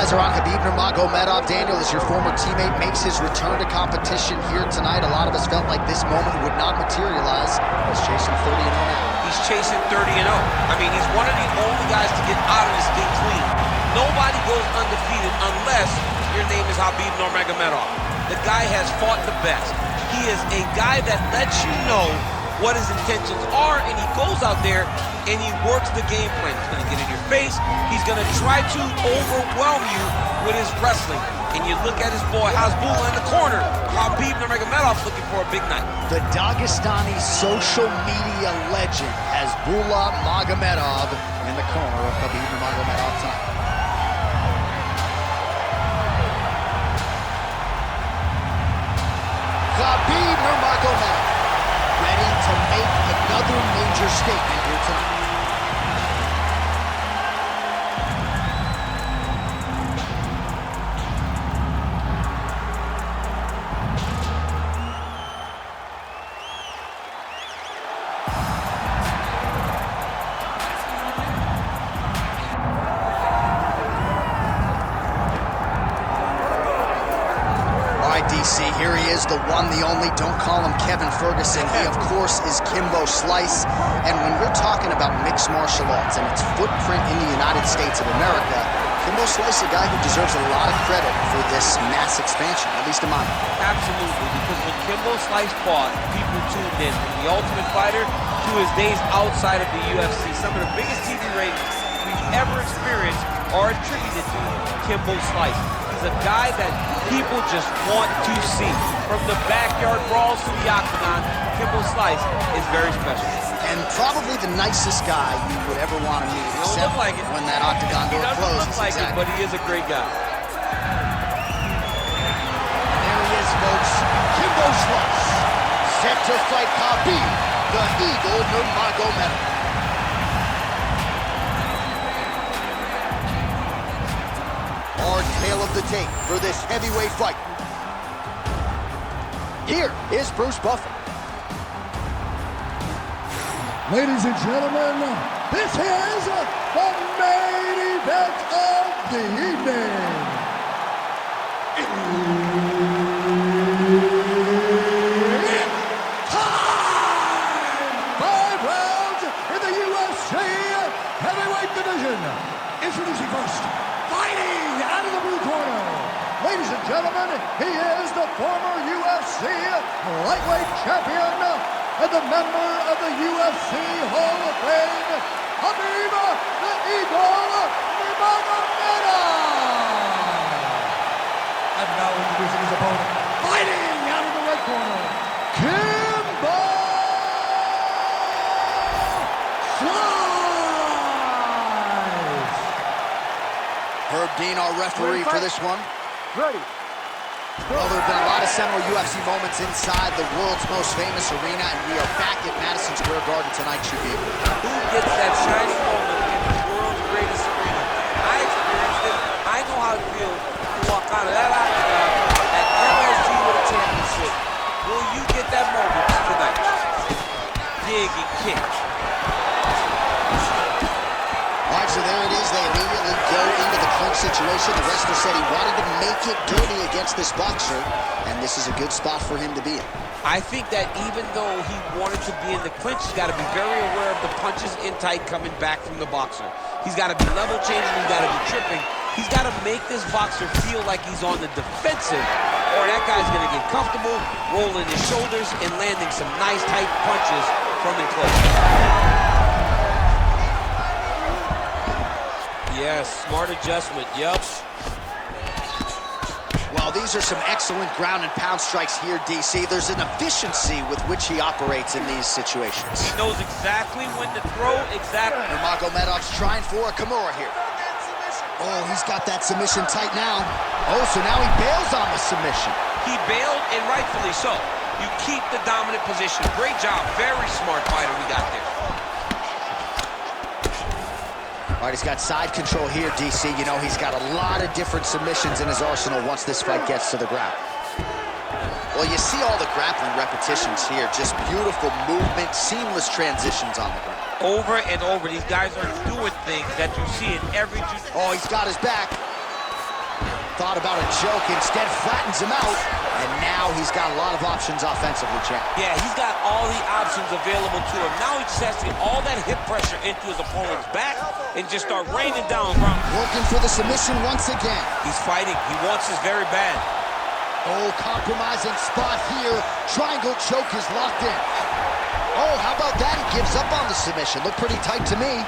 eyes are on Khabib Nurmagomedov. Daniel, as your former teammate makes his return to competition here tonight, a lot of us felt like this moment would not materialize. He's chasing 30-0 now. He's chasing 30-0. I mean, he's one of the only guys to get out of this thing clean. Nobody goes undefeated unless your name is Khabib Nurmagomedov. The guy has fought the best. He is a guy that lets you know what his intentions are, and he goes out there and he works the game plan. He's going to get in your face. He's going to try to overwhelm you with his wrestling. And you look at his boy Hasbulla in the corner. Khabib Nurmagomedov looking for a big night. The Dagestani social media legend Hasbulla Magomedov in the corner of Khabib Nurmagomedov tonight. Khabib Nurmagomedov ready to make another major statement here tonight. DC, here he is, the one, the only. Don't call him Kevin Ferguson. He, of course, is Kimbo Slice. And when we're talking about mixed martial arts and its footprint in the United States of America, Kimbo Slice is a guy who deserves a lot of credit for this mass expansion, at least in my mind. Absolutely, because when Kimbo Slice fought, people tuned in from The Ultimate Fighter to his days outside of the UFC. Some of the biggest TV ratings we've ever experienced are attributed to Kimbo Slice. He's a guy that people just want to see. From the backyard brawls to the octagon, Kimbo Slice is very special. And probably the nicest guy you would ever want to meet, except like when that octagon door closes. He doesn't look like it, but he is a great guy. There he is, folks. Kimbo Slice, set to fight Khabib, the Eagle Nurmagomedov. Hard tail of the tape for this heavyweight fight. Here is Bruce Buffer. Ladies and gentlemen, this is the main event of the evening. It's time! 5 rounds in the UFC heavyweight division. Introducing first, fighting out of the blue corner. Ladies and gentlemen, he is the former UFC lightweight champion and the member of the UFC Hall of Fame, Khabib the Eagle Nurmagomedov. And now introducing his opponent, fighting out of the red corner, Kimbo Slice. Herb Dean, our referee for this one. Ready. Well, there have been a lot of seminal UFC moments inside the world's most famous arena, and we are back at Madison Square Garden tonight, Khabib. Who gets that shining moment in the world's greatest arena? I experienced it. I know how it feels to walk out of that octagon at MSG with a championship. Will you get that moment tonight? Dig and kick. All right, so there it is. They immediately go into the clinch situation. The wrestler said he wanted to make it dirty against this boxer, and this is a good spot for him to be in. I think that even though he wanted to be in the clinch, he's got to be very aware of the punches in tight coming back from the boxer. He's got to be level changing. He's got to be tripping. He's got to make this boxer feel like he's on the defensive, or that guy's going to get comfortable, rolling his shoulders, and landing some nice tight punches from in close. Yes, smart adjustment, yup. Well, these are some excellent ground and pound strikes here, DC. There's an efficiency with which he operates in these situations. He knows exactly when to throw, exactly. Nurmagomedov's trying for a Kimura here. Oh, he's got that submission tight now. Oh, so now he bails on the submission. He bailed, and rightfully so. You keep the dominant position. Great job, very smart fighter we got there. All right, he's got side control here, DC. You know, he's got a lot of different submissions in his arsenal once this fight gets to the ground. Well, you see all the grappling repetitions here. Just beautiful movement, seamless transitions on the ground. Over and over, these guys are doing things that you see in every... Oh, he's got his back. Thought about a choke, instead flattens him out. And now he's got a lot of options offensively, champ. Yeah, he's got all the options available to him. Now he just has to get all that hip pressure into his opponent's back and just start raining down ground. Working for the submission once again. He's fighting. He wants this very bad. Oh, compromising spot here. Triangle choke is locked in. Oh, how about that? He gives up on the submission. Looked pretty tight to me.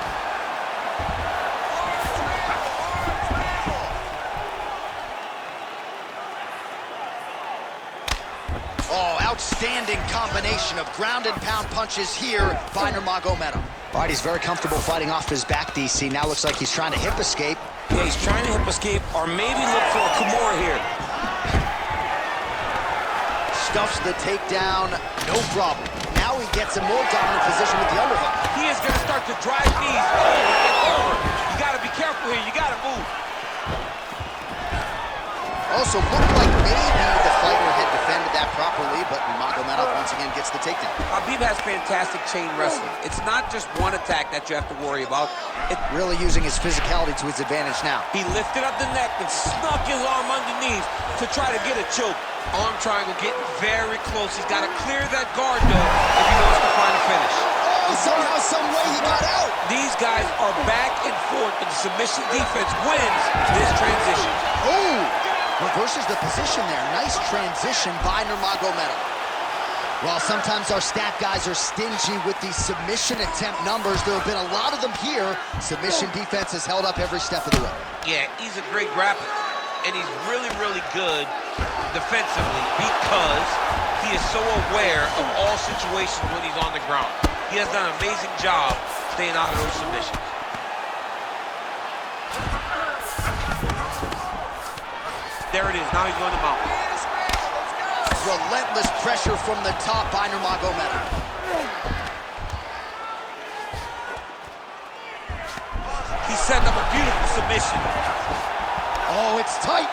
Oh, outstanding combination of ground and pound punches here by Nurmagomedov. All right, he's very comfortable fighting off his back, DC. Now looks like he's trying to hip escape. Yeah, he's trying to hip escape or maybe look for a Kimura here. Stuffs the takedown, no problem. Now he gets a more dominant position with the underhook. He is going to start to drive these over and over. You got to be careful here. You got to move. Also looked like maybe the fighter had defended that properly, but Nurmagomedov once again gets the takedown. Khabib has fantastic chain wrestling. It's not just one attack that you have to worry about. Really using his physicality to his advantage now. He lifted up the neck and snuck his arm underneath to try to get a choke. Arm triangle getting very close. He's got to clear that guard, though, if he wants to find a finish. Oh, somehow, some way he got out. These guys are back and forth, but the submission defense wins this transition. Oh, reverses the position there. Nice transition by Nurmagomedov. While sometimes our stat guys are stingy with the submission attempt numbers, there have been a lot of them here. Submission defense has held up every step of the way. Yeah, he's a great grappler, and he's really, really good defensively because he is so aware of all situations when he's on the ground. He has done an amazing job staying out of those submissions. There it is. Now he's going to mount. Relentless pressure from the top by Nurmagomedov. He set up a beautiful submission. Oh, it's tight.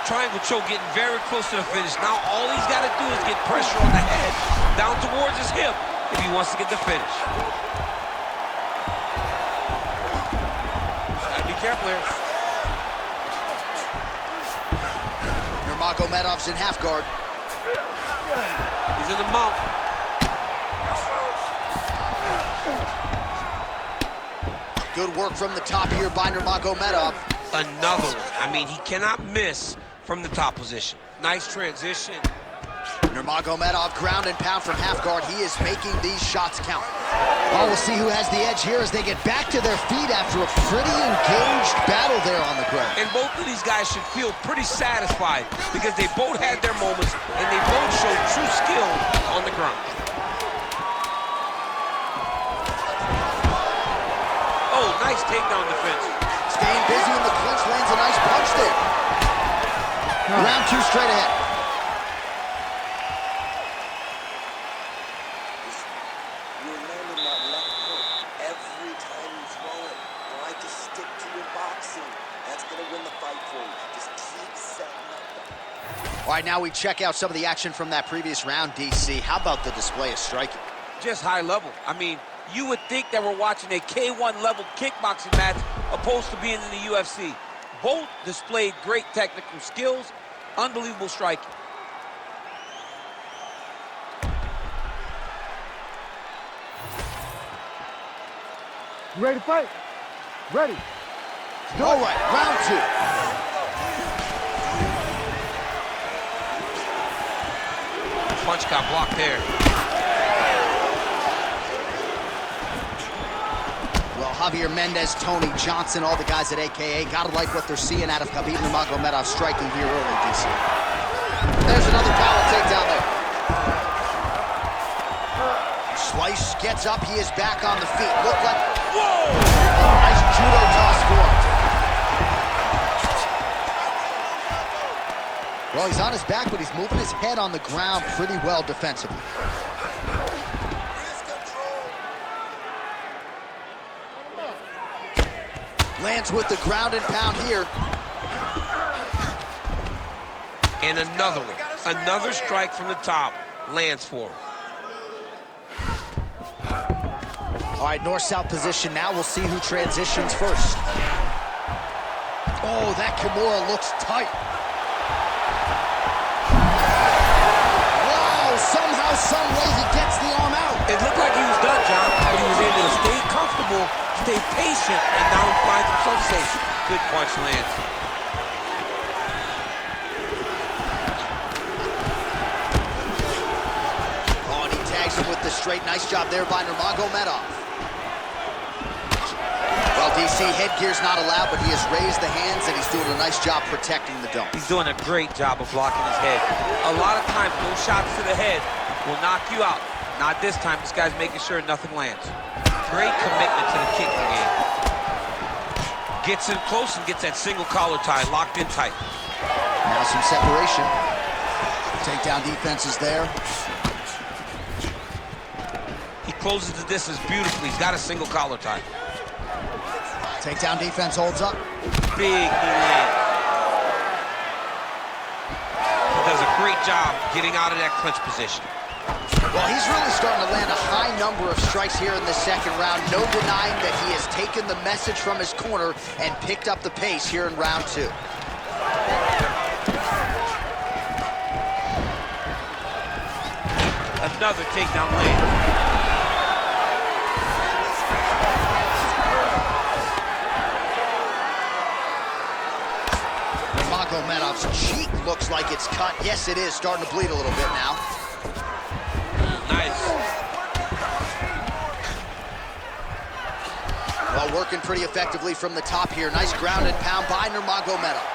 Triangle choke getting very close to the finish. Now all he's got to do is get pressure on the head, down towards his hip, if he wants to get the finish. Gotta be careful here. Nurmagomedov's in half guard. He's in the mount. Good work from the top here by Nurmagomedov. Another one. I mean, he cannot miss from the top position. Nice transition. Nurmagomedov ground and pound from half guard. He is making these shots count. Oh, we'll see who has the edge here as they get back to their feet after a pretty engaged battle there on the ground. And both of these guys should feel pretty satisfied because they both had their moments and they both showed true skill on the ground. Oh, nice takedown defense. Staying busy in the clinch, lands a nice punch there. Round two straight ahead. You're landing that left hook every time you throw it. You like to stick to your boxing. That's going to win the fight for you. Just keep setting up. All right, now we check out some of the action from that previous round, DC. How about the display of striking? Just high level. I mean, you would think that we're watching a K1 level kickboxing match opposed to being in the UFC. Both displayed great technical skills, unbelievable striking. You ready to fight? Ready. All right, round two. Punch got blocked there. Well, Javier Mendez, Tony Johnson, all the guys at AKA, gotta like what they're seeing out of Khabib Nurmagomedov striking here early, DC. There's another power takedown there. Slice gets up, he is back on the feet. Look like, whoa! A nice judo toss for him. Well, he's on his back, but he's moving his head on the ground pretty well defensively. Lands with the ground and pound here. And another one. Another strike from the top lands for him. All right, north-south position now. We'll see who transitions first. Oh, that Kimura looks tight. Wow, somehow, some way he gets the arm out. It looked like he was done, John, but he was able to stay comfortable, stay patient, and now he finds himself safe. Good punch lands. Oh, and he tags him with the straight. Nice job there by Nurmagomedov. Well, DC, headgear's not allowed, but he has raised the hands, and he's doing a nice job protecting the dome. He's doing a great job of blocking his head. A lot of times, those shots to the head will knock you out. Not this time. This guy's making sure nothing lands. Great commitment to the kicking game. Gets in close and gets that single collar tie locked in tight. Now some separation. Takedown defense is there. He closes the distance beautifully. He's got a single collar tie. Takedown defense holds up. Big knee lands. He does a great job getting out of that clinch position. Well, he's really starting to land a high number of strikes here in the second round. No denying that he has taken the message from his corner and picked up the pace here in round 2. Another takedown land. Nurmagomedov's cheek looks like it's cut. Yes, it is starting to bleed a little bit now. Nice. Well, working pretty effectively from the top here. Nice ground and pound by Nurmagomedov.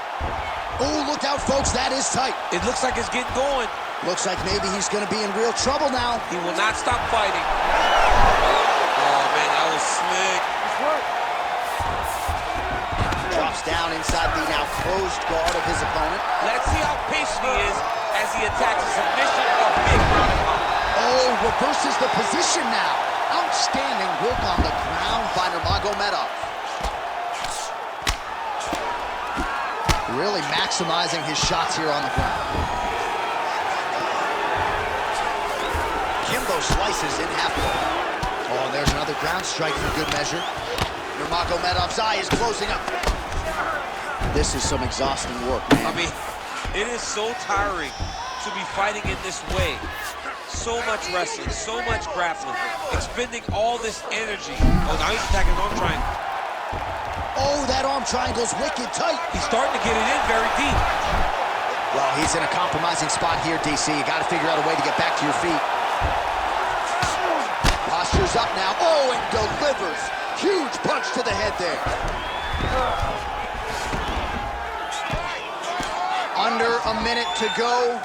Oh, look out, folks. That is tight. It looks like it's getting going. Looks like maybe he's going to be in real trouble now. He will not stop fighting. Oh, man, that was slick. Drops down inside the now closed guard of his opponent. Let's see how patient he is as he attacks a submission of big ground and pound. Oh, reverses the position now. Outstanding work on the ground by Nurmagomedov. Really maximizing his shots here on the ground. Kimbo slices in half guard. Oh, and there's another ground strike for good measure. Nurmagomedov's eye is closing up. This is some exhausting work, man. I mean, it is so tiring to be fighting in this way. So much wrestling, so much grappling, expending all this energy. Oh, now he's attacking an arm triangle. Oh, that arm triangle's wicked tight. He's starting to get it in very deep. Well, he's in a compromising spot here, DC. You got to figure out a way to get back to your feet. Posture's up now. Oh, and delivers. Huge punch to the head there. Under a minute to go.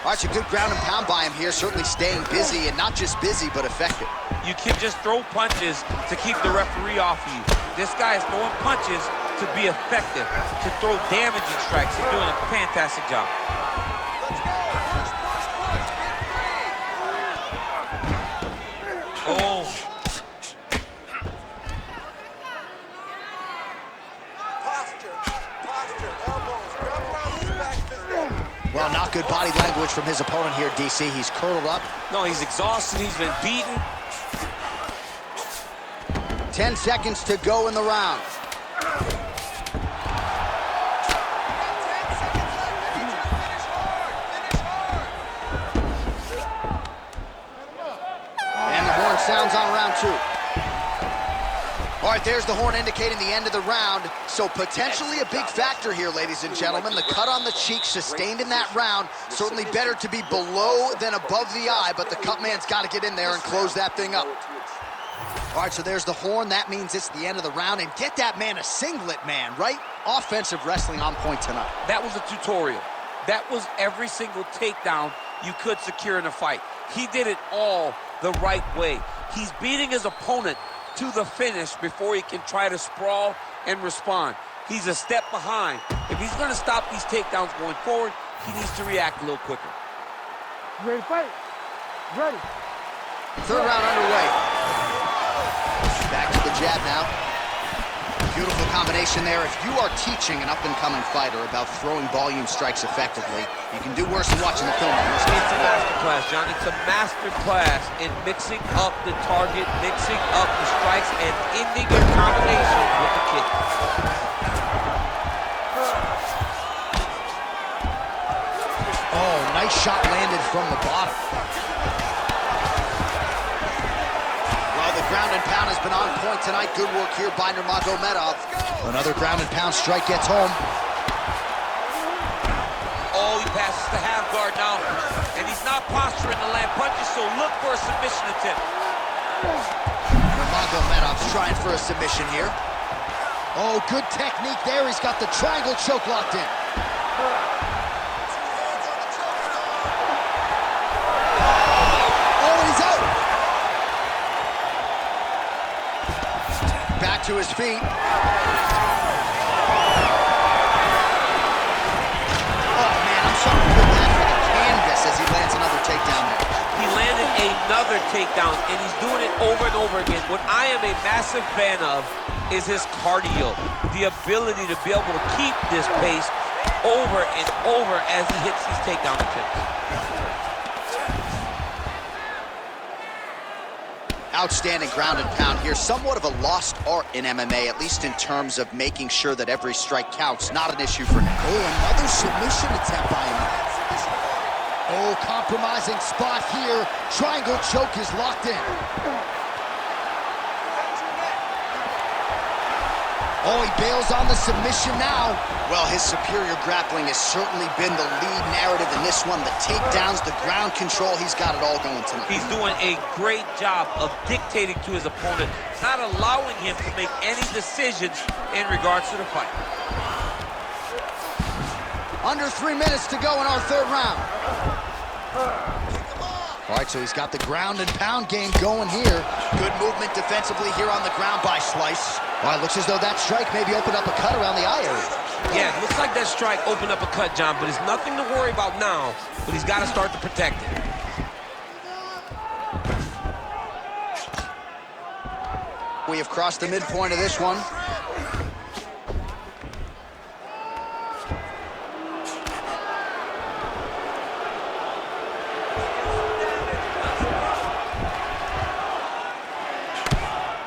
All right, so good ground and pound by him here, certainly staying busy, and not just busy, but effective. You can just throw punches to keep the referee off of you. This guy is throwing punches to be effective, to throw damaging strikes. He's doing a fantastic job. Oh. Well, not good body language from his opponent here, DC. He's curled up. No, he's exhausted. He's been beaten. 10 seconds to go in the round. And the horn sounds on round 2. All right, there's the horn indicating the end of the round. So potentially a big factor here, ladies and gentlemen. The cut on the cheek sustained in that round. Certainly better to be below than above the eye, but the cut man's got to get in there and close that thing up. All right, so there's the horn. That means it's the end of the round. And get that man a singlet, man, right? Offensive wrestling on point tonight. That was a tutorial. That was every single takedown you could secure in a fight. He did it all the right way. He's beating his opponent to the finish before he can try to sprawl and respond. He's a step behind. If he's going to stop these takedowns going forward, he needs to react a little quicker. You ready to fight? Ready. Third round underway. Back to the jab now. Beautiful combination there. If you are teaching an up-and-coming fighter about throwing volume strikes effectively, you can do worse than watching the film on this. It's a masterclass, John. It's a masterclass in mixing up the target, mixing up the strikes, and ending your combination with the kick. Oh, nice shot landed from the bottom. Ground and pound has been on point tonight. Good work here by Nurmagomedov. Another ground and pound strike gets home. Oh, he passes the half guard now. And he's not posturing to land punches, so look for a submission attempt. Nurmagomedov's trying for a submission here. Oh, good technique there. He's got the triangle choke locked in. Back to his feet. Oh, man, I'm sorry to put that for the canvas as he lands another takedown there. He landed another takedown, and he's doing it over and over again. What I am a massive fan of is his cardio, the ability to be able to keep this pace over and over as he hits these takedown attempts. Outstanding ground and pound here. Somewhat of a lost art in MMA, at least in terms of making sure that every strike counts. Not an issue for now. Oh, another submission attempt by him. Oh, compromising spot here. Triangle choke is locked in. Oh, he bails on the submission now. Well, his superior grappling has certainly been the lead narrative in this one. The takedowns, the ground control, he's got it all going tonight. He's doing a great job of dictating to his opponent, not allowing him to make any decisions in regards to the fight. Under 3 minutes to go in our third round. All right, so he's got the ground and pound game going here. Good movement defensively here on the ground by Slice. All right, looks as though that strike maybe opened up a cut around the eye area. Yeah, it looks like that strike opened up a cut, John, but it's nothing to worry about now, but he's got to start to protect it. We have crossed the midpoint of this one.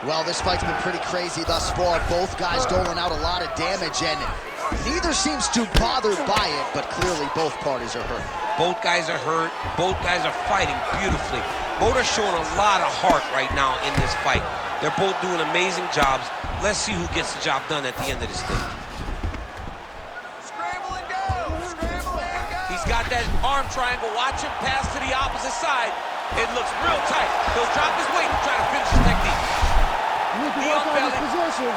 Well, this fight's been pretty crazy thus far. Both guys doling out a lot of damage, and neither seems too bothered by it, but clearly both parties are hurt. Both guys are hurt. Both guys are fighting beautifully. Both are showing a lot of heart right now in this fight. They're both doing amazing jobs. Let's see who gets the job done at the end of this thing. Scramble and go! Scramble and go! He's got that arm triangle. Watch him pass to the opposite side. It looks real tight. He'll drop his weight and try to finish his technique. You need to work on his position.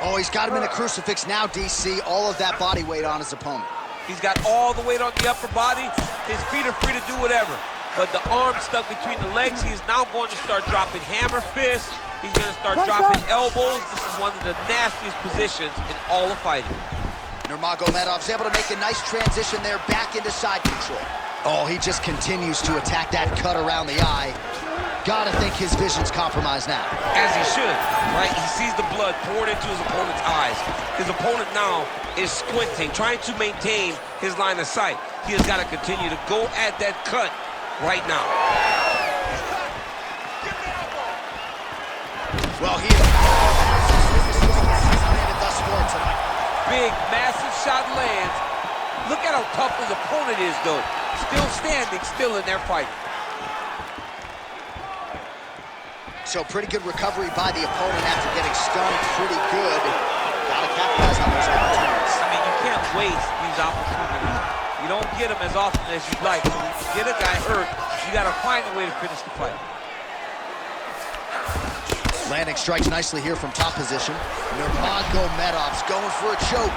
Oh, he's got him in a crucifix now, DC. All of that body weight on his opponent. He's got all the weight on the upper body. His feet are free to do whatever. But the arm stuck between the legs. He's now going to start dropping hammer fists. He's going to start dropping elbows. This is one of the nastiest positions in all of fighting. Nurmagomedov's able to make a nice transition there back into side control. Oh, he just continues to attack that cut around the eye. Gotta think his vision's compromised now. As he should, right? He sees the blood poured into his opponent's eyes. His opponent now is squinting, trying to maintain his line of sight. He has got to continue to go at that cut right now. Well, he is landed thus far tonight. Big, massive shot lands. Look at how tough his opponent is, though. Still standing, still in their fight. So pretty good recovery by the opponent after getting stunned. Pretty good. Gotta capitalize on those opportunities. I mean, you can't waste these opportunities. You don't get them as often as you'd like. So when you get a guy hurt, you gotta find a way to finish the fight. Landing strikes nicely here from top position. Nurmagomedov's going for a choke.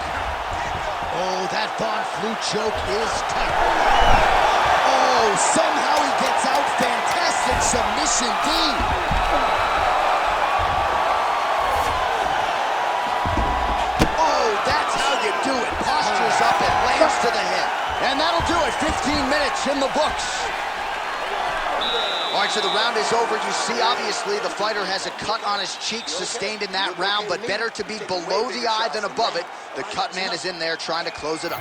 Oh, that Von Flue choke is tight. Oh, somehow he gets out. Fantastic submission D. Oh, that's how you do it. Postures up and lands to the head. And that'll do it. 15 minutes in the books. All right, so the round is over. You see, obviously, the fighter has a cut on his cheek sustained in that round, but better to be below the eye than above it. The cut man is in there trying to close it up.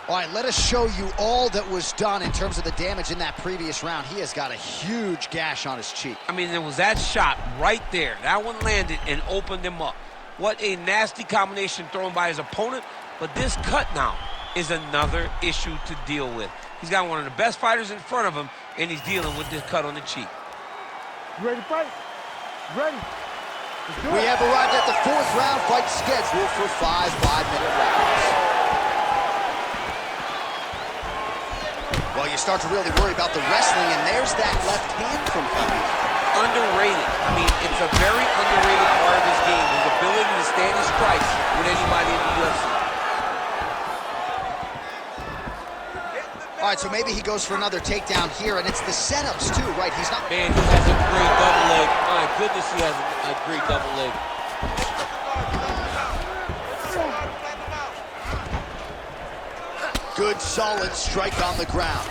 All right, let us show you all that was done in terms of the damage in that previous round. He has got a huge gash on his cheek. I mean, there was that shot right there. That one landed and opened him up. What a nasty combination thrown by his opponent, but this cut now is another issue to deal with. He's got one of the best fighters in front of him, and he's dealing with this cut on the cheek. You ready to fight? Ready? We have arrived at the fourth round fight scheduled for 5 5-minute rounds. Well, you start to really worry about the wrestling, and there's that left hand from Khabib. Underrated. I mean, it's a very underrated part of his game, his ability to stand his strikes with anybody in the UFC. All right, so maybe he goes for another takedown here, and it's the setups too, right? He's not... Man, he has a great double leg. My goodness, he has a great double leg. Good, solid strike on the ground.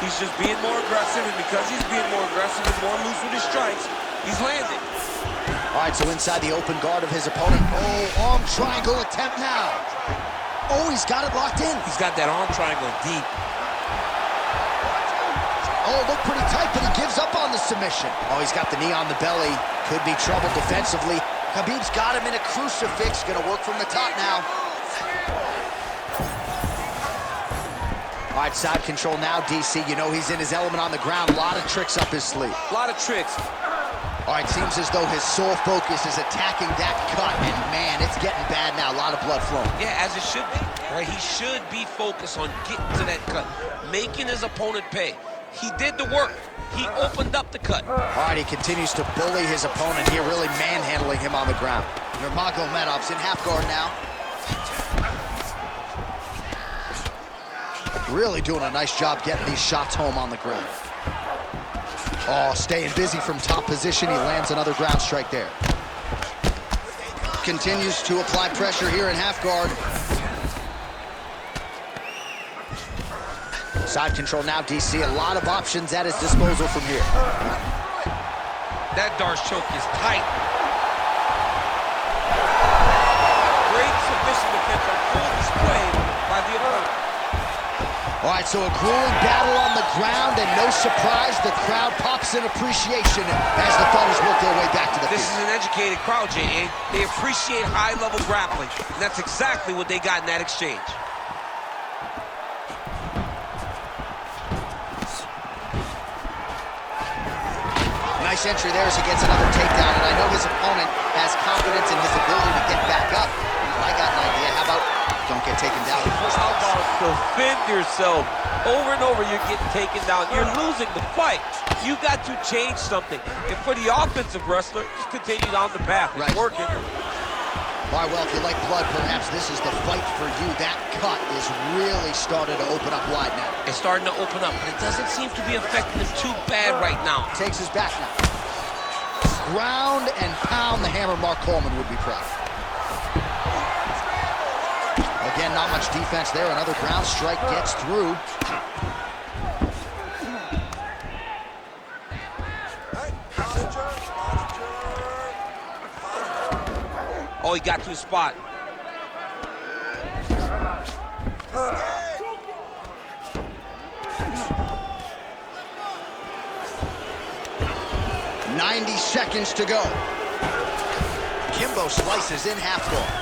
He's just being more aggressive, and because he's being more aggressive and more loose with his strikes, he's landing. All right, so inside the open guard of his opponent. Oh, arm triangle attempt now. Oh, he's got it locked in. He's got that arm triangle deep. Oh, looked pretty tight, but he gives up on the submission. Oh, he's got the knee on the belly. Could be trouble defensively. Khabib's got him in a crucifix. Gonna work from the top now. All right, side control now, DC. You know he's in his element on the ground. A lot of tricks up his sleeve. A lot of tricks. All right, seems as though his sole focus is attacking that cut, and man, it's getting bad now. A lot of blood flowing. Yeah, as it should be. Right? He should be focused on getting to that cut, making his opponent pay. He did the work. He opened up the cut. All right, he continues to bully his opponent here, really manhandling him on the ground. Nurmagomedov's in half guard now. Really doing a nice job getting these shots home on the ground. Oh, staying busy from top position. He lands another ground strike there. Continues to apply pressure here in half guard. Side control now, DC. A lot of options at his disposal from here. That Darce choke is tight. Great submission defense on full display by the opponent. All right, so a grueling battle on the ground, and no surprise, the crowd pops in appreciation as the fighters work their way back to the field. This is an educated crowd, J.A. They appreciate high-level grappling, and that's exactly what they got in that exchange. Nice entry there as he gets another takedown, and I know his opponent has confidence in his ability to get back up. I got an idea. How about don't get taken down? How about defend yourself? Over and over, you're getting taken down. You're losing the fight. You got to change something. And for the offensive wrestler, just continue down the path. It's right. working. All right, well, if you like blood, perhaps this is the fight for you. That cut is really starting to open up wide now. It's starting to open up, but it doesn't seem to be affecting him too bad right now. Takes his back now. Ground and pound, the hammer. Mark Coleman would be proud. Again, not much defense there. Another ground strike gets through. Oh, he got to his spot. .90 seconds to go. Kimbo slices in half guard.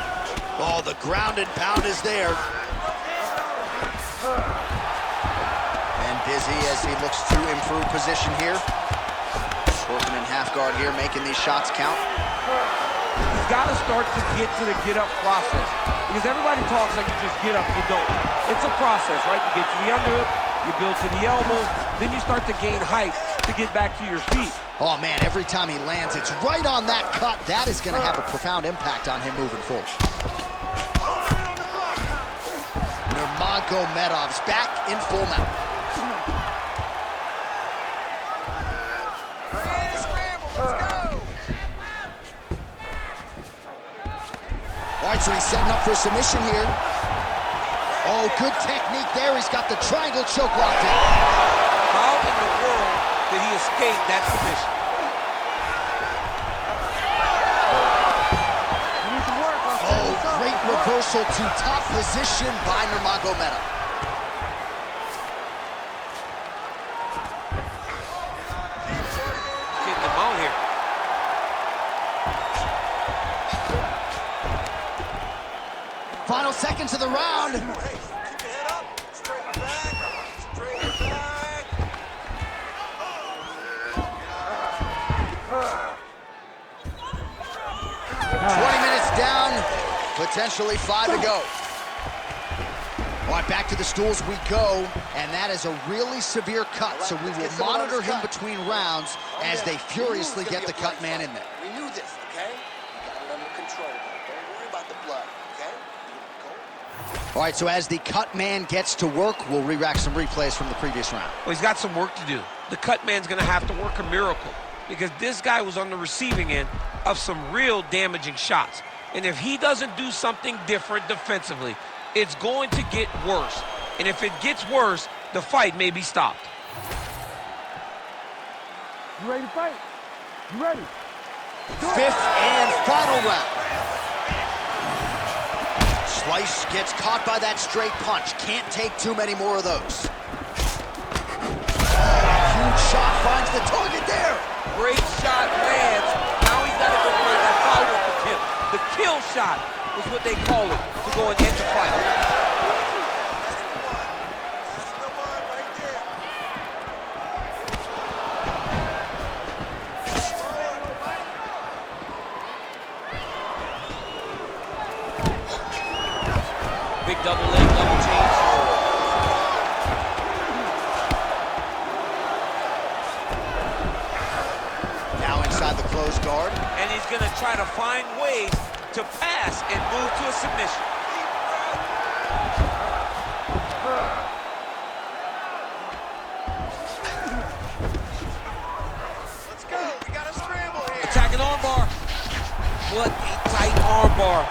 Oh, the ground and pound is there. And busy as he looks to improve position here. Working in half guard here, making these shots count. He's got to start to get to the get-up process. Because everybody talks like you just get up, you don't. It's a process, right? You get to the underhook, you build to the elbows, then you start to gain height to get back to your feet. Oh, man, every time he lands, it's right on that cut. That is going to have a profound impact on him moving forward. Nurmagomedov's back in full mount. All right, so he's setting up for a submission here. Oh, good technique there. He's got the triangle choke locked in. How in the world did he escape that submission? Oh, great reversal to top position by Nurmagomedov. Getting him out here. Final seconds of the round. Keep your head up. Straight back. Straight back. 20 minutes down, potentially 5 to go. All right, back to the stools we go, and that is a really severe cut, so we will monitor him between rounds as they furiously get the cut man in there. We knew this, okay? You got it under control. Don't worry about the blood, okay? Go. All right, so as the cut man gets to work, we'll re-rack some replays from the previous round. Well, he's got some work to do. The cut man's gonna have to work a miracle because this guy was on the receiving end of some real damaging shots. And if he doesn't do something different defensively, it's going to get worse. And if it gets worse, the fight may be stopped. You ready to fight? You ready? Fifth and final round. Slice gets caught by that straight punch. Can't take too many more of those. Huge shot finds the target there. Great shot lands. Now he's got to go find that follow-up attempt. The kill shot is what they call it to go and end the fight. Big double leg, double change. Now inside the closed guard. And he's going to try to find ways to pass and move to a submission. Let's go. We got a scramble here. Attacking armbar. What a tight armbar.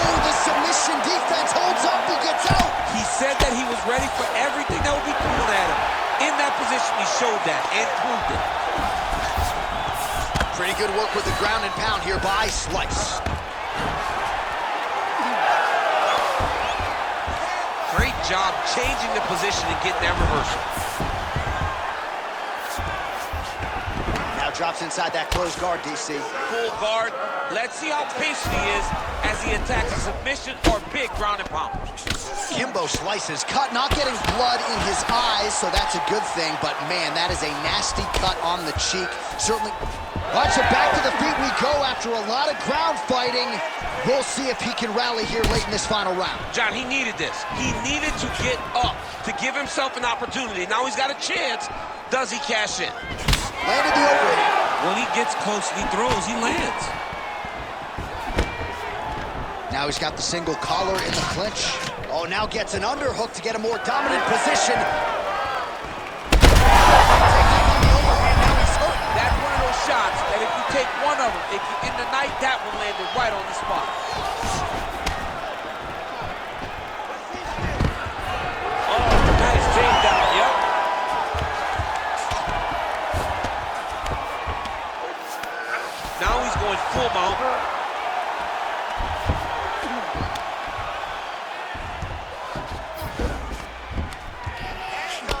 Oh, the submission defense holds up. He gets out. He said that he was ready for everything that would be thrown at him. In that position, he showed that and proved it. Pretty good work with the ground and pound here by Slice. Great job changing the position and getting that reversal. Now drops inside that closed guard, DC. Full guard. Let's see how patient he is as he attacks a submission or big ground and pound. Kimbo slices cut, not getting blood in his eyes, so that's a good thing, but man, that is a nasty cut on the cheek. Certainly. All right, so back to the feet we go after a lot of ground fighting. We'll see if he can rally here late in this final round. John, he needed this. He needed to get up to give himself an opportunity. Now he's got a chance. Does he cash in? Landed the overhand. When he gets close and he throws, he lands. Now he's got the single collar in the clinch. Oh, now gets an underhook to get a more dominant position. That's one of those shots that if you take one of them, if you in the night, that one landed right on the spot. Oh, nice takedown, yep. Now he's going full mount.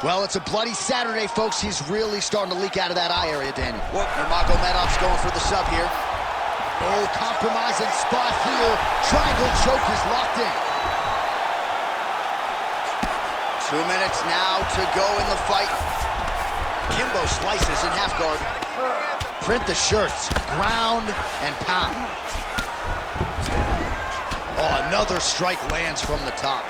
Well, it's a bloody Saturday, folks. He's really starting to leak out of that eye area, Daniel. Well, Nurmagomedov's going for the sub here. Oh, compromising spot here. Triangle choke is locked in. 2 minutes now to go in the fight. Kimbo slices in half guard. Print the shirts, ground and pound. Oh, another strike lands from the top.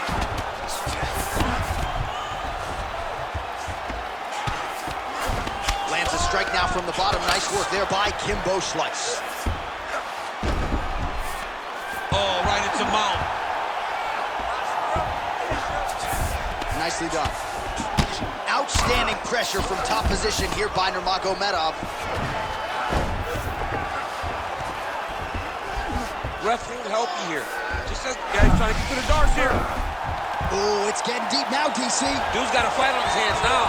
Lands a strike now from the bottom. Nice work there by Kimbo Slice. Oh, right into mount. Nicely done. Outstanding pressure from top position here by Nurmagomedov. Ref won't help you here. Just as guys trying to get to the darts here. Oh, it's getting deep now, DC. Dude's got a fight on his hands now.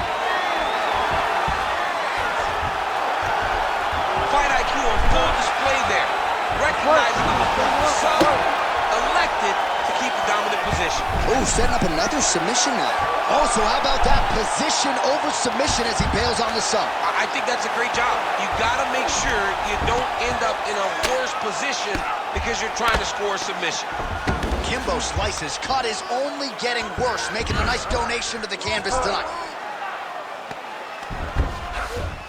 Fight IQ on full display there. Recognizing the opponent's sub, elected to keep the dominant position. Oh, setting up another submission now. Oh, so how about that? Position over submission as he bails on the sub. I think that's a great job. You gotta make sure you don't end up in a worse position because you're trying to score a submission. Kimbo Slice's cut is only getting worse, making a nice donation to the canvas tonight.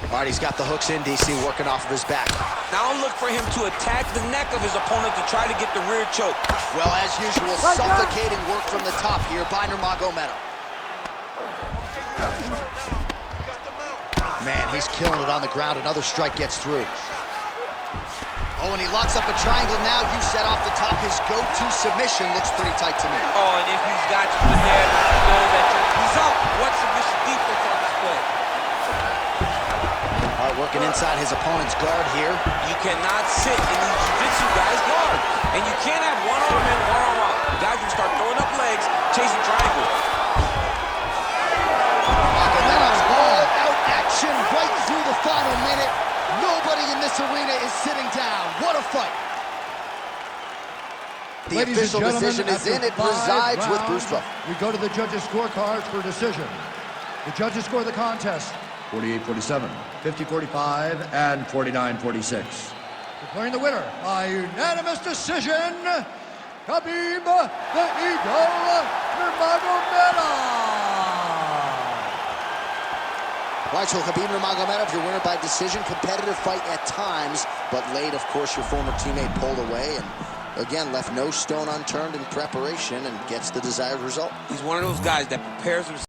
All right, he's got the hooks in, DC, working off of his back. Now look for him to attack the neck of his opponent to try to get the rear choke. Well, as usual, suffocating work from the top here by Nurmagomedov. Man, he's killing it on the ground. Another strike gets through. Oh, and he locks up a triangle now. You set off the top. His go-to submission looks pretty tight to me. Oh, and if he's got you in there, you know that he's out. What submission defense on display? All right, working inside his opponent's guard here. You cannot sit in these jiu-jitsu guys' guard. And you can't have one arm in, one arm out. Guys can start throwing up legs, chasing triangles. Nurmagomedov's all-out action right through the final minute. Nobody in this arena is sitting down. What a fight. The official decision is in. It resides with Bruce Buffer. We go to the judges' scorecards for decision. The judges score the contest 48-47, 50-45, and 49-46. Declaring the winner by unanimous decision, Khabib the Eagle Nurmagomedov. Right, so Khabib Nurmagomedov, your winner by decision. Competitive fight at times, but late, of course, your former teammate pulled away and, again, left no stone unturned in preparation and gets the desired result. He's one of those guys that prepares himself